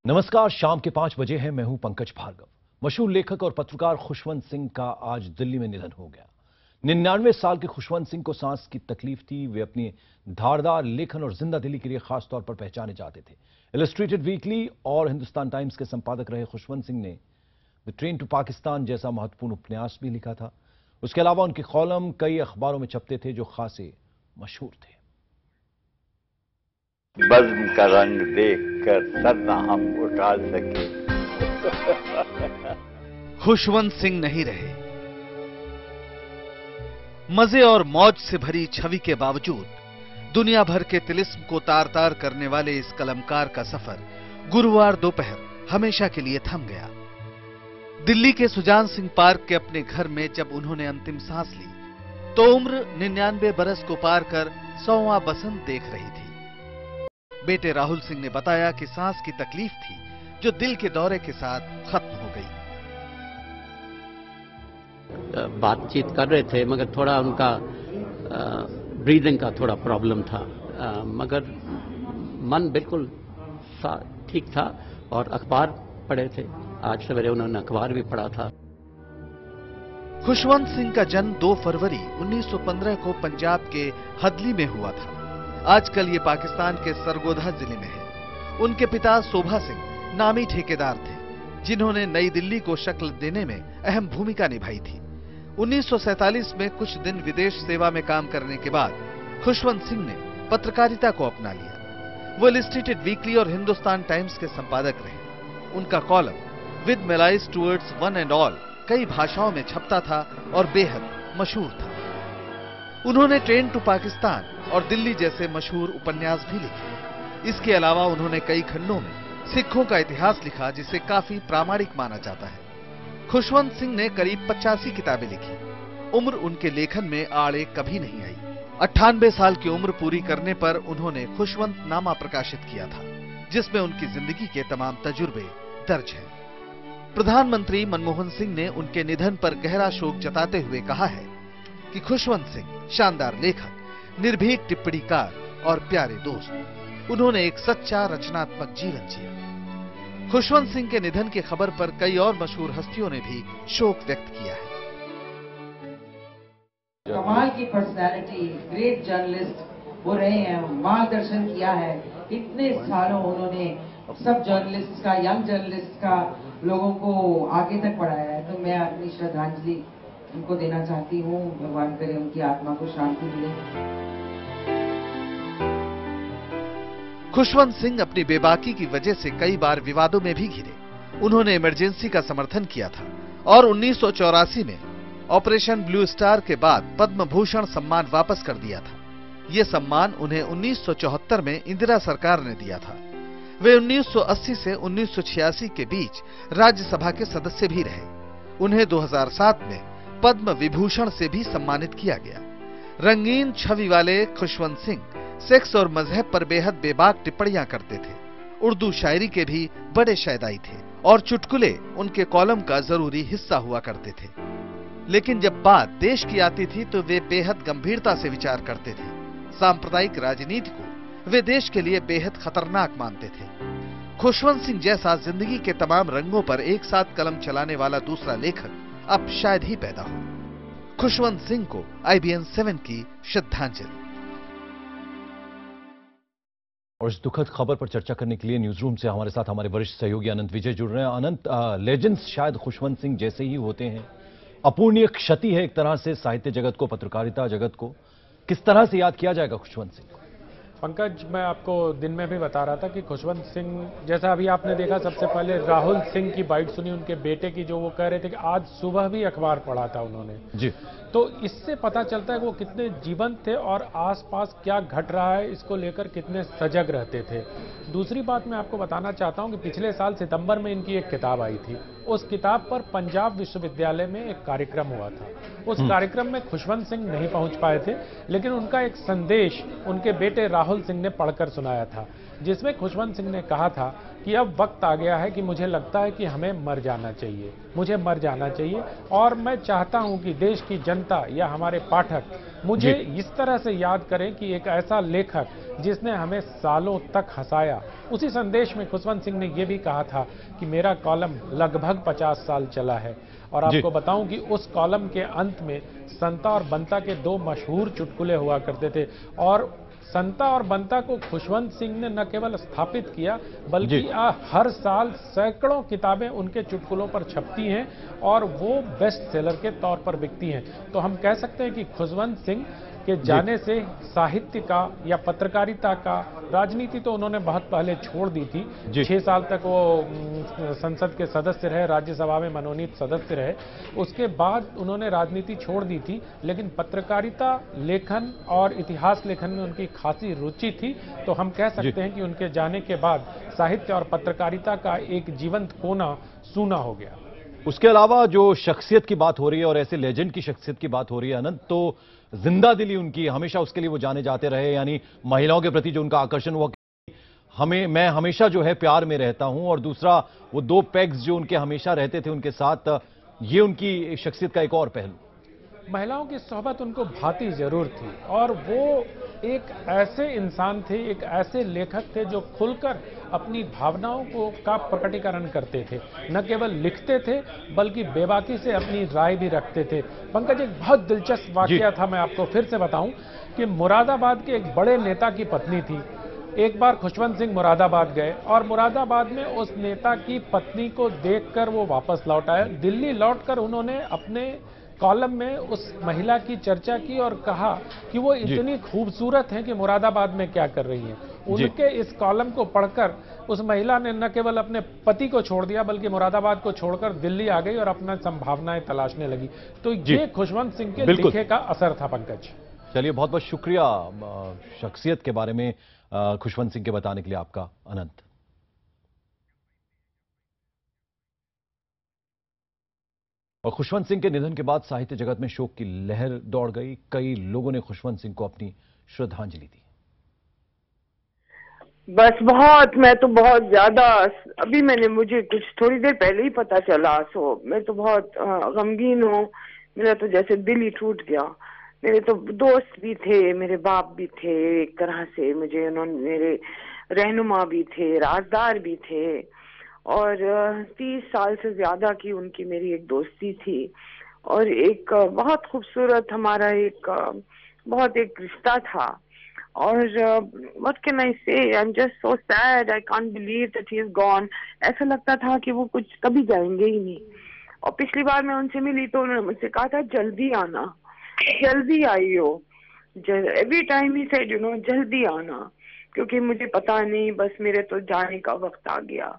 नमस्कार। शाम के 5 बजे हैं। मैं हूं पंकज भार्गव। मशहूर लेखक और पत्रकार खुशवंत सिंह का आज दिल्ली में निधन हो गया। 99 साल के खुशवंत सिंह को सांस की तकलीफ थी। वे अपनी धारदार लेखन और जिंदा दिली के लिए खासतौर पर पहचाने जाते थे। इलस्ट्रेटेड वीकली और हिंदुस्तान टाइम्स के संपादक रहे खुशवंत सिंह ने द ट्रेन टू पाकिस्तान जैसा महत्वपूर्ण उपन्यास भी लिखा था। उसके अलावा उनके कॉलम कई अखबारों में छपते थे जो खासे मशहूर थे। बज़्म का रंग देखकर सर न हम उठा सके। खुशवंत सिंह नहीं रहे। मजे और मौज से भरी छवि के बावजूद दुनिया भर के तिलिस्म को तार तार करने वाले इस कलमकार का सफर गुरुवार दोपहर हमेशा के लिए थम गया। दिल्ली के सुजान सिंह पार्क के अपने घर में जब उन्होंने अंतिम सांस ली तो उम्र 99 बरस को पार कर 100वां बसंत देख रही थी। बेटे राहुल सिंह ने बताया कि सांस की तकलीफ थी जो दिल के दौरे के साथ खत्म हो गई। बातचीत कर रहे थे मगर थोड़ा उनका ब्रीदिंग का थोड़ा प्रॉब्लम था, मगर मन बिल्कुल ठीक था और अखबार पढ़े थे। आज सवेरे उन्होंने अखबार भी पढ़ा था। खुशवंत सिंह का जन्म 2 फरवरी 1915 को पंजाब के हदली में हुआ था। आजकल ये पाकिस्तान के सरगोधा जिले में है। उनके पिता शोभा सिंह नामी ठेकेदार थे जिन्होंने नई दिल्ली को शक्ल देने में अहम भूमिका निभाई थी। 1947 में कुछ दिन विदेश सेवा में काम करने के बाद खुशवंत सिंह ने पत्रकारिता को अपना लिया। वो इलस्ट्रेटेड वीकली और हिंदुस्तान टाइम्स के संपादक रहे। उनका column with malice towards one and all कई भाषाओं में छपता था और बेहद मशहूर था। उन्होंने ट्रेन टू पाकिस्तान और दिल्ली जैसे मशहूर उपन्यास भी लिखे। इसके अलावा उन्होंने कई खंडों में सिखों का इतिहास लिखा जिसे काफी प्रामाणिक माना जाता है। खुशवंत सिंह ने करीब 85 किताबें लिखी। उम्र उनके लेखन में आड़े कभी नहीं आई। 98 साल की उम्र पूरी करने पर उन्होंने खुशवंत नामा प्रकाशित किया था जिसमें उनकी जिंदगी के तमाम तजुर्बे दर्ज हैं। प्रधानमंत्री मनमोहन सिंह ने उनके निधन पर गहरा शोक जताते हुए कहा है कि खुशवंत सिंह शानदार लेखक, निर्भीक टिप्पणीकार और प्यारे दोस्त। उन्होंने एक सच्चा रचनात्मक जीवन जिया। खुशवंत सिंह के निधन की खबर पर कई और मशहूर हस्तियों ने भी शोक व्यक्त किया है। कमाल की पर्सनालिटी, ग्रेट जर्नलिस्ट वो रहे हैं, मार्गदर्शन किया है इतने सालों। उन्होंने सब जर्नलिस्ट का, यंग जर्नलिस्ट का, लोगों को आगे तक बढ़ाया है। तो मैं अपनी श्रद्धांजलि उनको देना चाहती हूँ। भगवान करे उनकी आत्मा को शांति मिले। खुशवंत सिंह अपनी बेबाकी की वजह से कई बार विवादों में भी घिरे। उन्होंने इमरजेंसी का समर्थन किया था और 1984 में ऑपरेशन ब्लू स्टार के बाद पद्म भूषण सम्मान वापस कर दिया था। ये सम्मान उन्हें 1974 में इंदिरा सरकार ने दिया था। वे 1980 से 1986 के बीच राज्यसभा के सदस्य भी रहे। उन्हें 2007 में पद्म विभूषण से भी सम्मानित किया गया। रंगीन छवि वाले खुशवंत सिंह सेक्स और मजहब पर बेहद बेबाक टिप्पणियां करते थे। उर्दू शायरी के भी बड़े शायदाई थे और चुटकुले उनके कॉलम का जरूरी हिस्सा हुआ करते थे। लेकिन जब बात देश की आती थी तो वे बेहद गंभीरता से विचार करते थे। सांप्रदायिक राजनीति को वे देश के लिए बेहद खतरनाक मानते थे। खुशवंत सिंह जैसा जिंदगी के तमाम रंगों पर एक साथ कलम चलाने वाला दूसरा लेखक अब शायद ही पैदा हो। खुशवंत सिंह को IBN 7 की श्रद्धांजलि। और इस दुखद खबर पर चर्चा करने के लिए न्यूज रूम से हमारे साथ हमारे वरिष्ठ सहयोगी अनंत विजय जुड़ रहे हैं। अनंत, लेजेंड्स शायद खुशवंत सिंह जैसे ही होते हैं। अपूर्णीय क्षति है एक तरह से साहित्य जगत को, पत्रकारिता जगत को। किस तरह से याद किया जाएगा खुशवंत सिंह को? पंकज, मैं आपको दिन में भी बता रहा था कि खुशवंत सिंह, जैसा अभी आपने देखा, सबसे पहले राहुल सिंह की बाइट सुनी उनके बेटे की, जो वो कह रहे थे कि आज सुबह भी अखबार पढ़ा था उन्होंने जी। तो इससे पता चलता है कि वो कितने जीवंत थे और आसपास क्या घट रहा है इसको लेकर कितने सजग रहते थे। दूसरी बात मैं आपको बताना चाहता हूं कि पिछले साल सितंबर में इनकी एक किताब आई थी। उस किताब पर पंजाब विश्वविद्यालय में एक कार्यक्रम हुआ था। उस कार्यक्रम में खुशवंत सिंह नहीं पहुंच पाए थे, लेकिन उनका एक संदेश उनके बेटे राहुल सिंह ने पढ़कर सुनाया था, जिसमें खुशवंत सिंह ने कहा था कि अब वक्त आ गया है कि मुझे लगता है कि हमें मर जाना चाहिए, मुझे मर जाना चाहिए और मैं चाहता हूं कि देश की जनता जनता या हमारे पाठक मुझे इस तरह से याद करें कि एक ऐसा लेखक जिसने हमें सालों तक हंसाया। उसी संदेश में खुशवंत सिंह ने यह भी कहा था कि मेरा कॉलम लगभग 50 साल चला है। और आपको बताऊं कि उस कॉलम के अंत में संता और बंता के 2 मशहूर चुटकुले हुआ करते थे, और संता और बंता को खुशवंत सिंह ने न केवल स्थापित किया बल्कि हर साल सैकड़ों किताबें उनके चुटकुलों पर छपती हैं और वो बेस्ट सेलर के तौर पर बिकती हैं। तो हम कह सकते हैं कि खुशवंत सिंह के जाने से साहित्य का या पत्रकारिता का, राजनीति तो उन्होंने बहुत पहले छोड़ दी थी। 6 साल तक वो संसद के सदस्य रहे, राज्यसभा में मनोनीत सदस्य रहे, उसके बाद उन्होंने राजनीति छोड़ दी थी। लेकिन पत्रकारिता, लेखन और इतिहास लेखन में उनकी खासी रुचि थी। तो हम कह सकते हैं कि उनके जाने के बाद साहित्य और पत्रकारिता का एक जीवंत कोना सूना हो गया। उसके अलावा जो शख्सियत की बात हो रही है और ऐसे लेजेंड की शख्सियत की बात हो रही है अनंत, तो जिंदा दिली उनकी हमेशा उसके लिए वो जाने जाते रहे, यानी महिलाओं के प्रति जो उनका आकर्षण हुआ, मैं हमेशा जो है प्यार में रहता हूं, और दूसरा वो 2 पेग्स जो उनके हमेशा रहते थे उनके साथ, ये उनकी शख्सियत का एक और पहलू। महिलाओं की सोहबत उनको भाती जरूर थी, और वो एक ऐसे इंसान थे, एक ऐसे लेखक थे जो खुलकर अपनी भावनाओं का प्रकटीकरण करते थे। न केवल लिखते थे बल्कि बेबाकी से अपनी राय भी रखते थे। पंकज, एक बहुत दिलचस्प वाकया था, मैं आपको फिर से बताऊं कि मुरादाबाद के एक बड़े नेता की पत्नी थी। एक बार खुशवंत सिंह मुरादाबाद गए और मुरादाबाद में उस नेता की पत्नी को देखकर वो वापस लौट आए। दिल्ली लौटकर उन्होंने अपने कॉलम में उस महिला की चर्चा की और कहा कि वो इतनी खूबसूरत हैं कि मुरादाबाद में क्या कर रही हैं। उनके इस कॉलम को पढ़कर उस महिला ने न केवल अपने पति को छोड़ दिया बल्कि मुरादाबाद को छोड़कर दिल्ली आ गई और अपना संभावनाएं तलाशने लगी। तो ये खुशवंत सिंह के लिखे का असर था। पंकज, चलिए, बहुत बहुत शुक्रिया शख्सियत के बारे में खुशवंत सिंह के बताने के लिए आपका अनंत। और खुशवंत सिंह के निधन के बाद साहित्य जगत में शोक की लहर दौड़ गई। कई लोगों ने खुशवंत सिंह को अपनी श्रद्धांजलि दी। बस मैं तो बहुत ज्यादा, अभी मुझे कुछ थोड़ी देर पहले ही पता चला, मैं तो बहुत गमगीन हूँ। मेरा तो जैसे दिल ही टूट गया। मेरे तो दोस्त भी थे, मेरे बाप भी थे, एक तरह से मुझे उन्होंने, मेरे रहनुमा भी थे, राजदार भी थे, और 30 साल से ज्यादा की उनकी मेरी एक दोस्ती थी, और एक बहुत खूबसूरत हमारा एक बहुत एक रिश्ता था। और व्हाट कैन आई से, I am just so sad, I can't believe that he is gone. ऐसा लगता था कि वो कुछ कभी जाएंगे ही नहीं। और पिछली बार मैं उनसे मिली तो उन्होंने मुझसे कहा था जल्दी आना, जल्दी आइयो। एवरी टाइम ही सेड, जल्दी आना, क्योंकि मुझे पता नहीं, बस मेरे तो जाने का वक्त आ गया।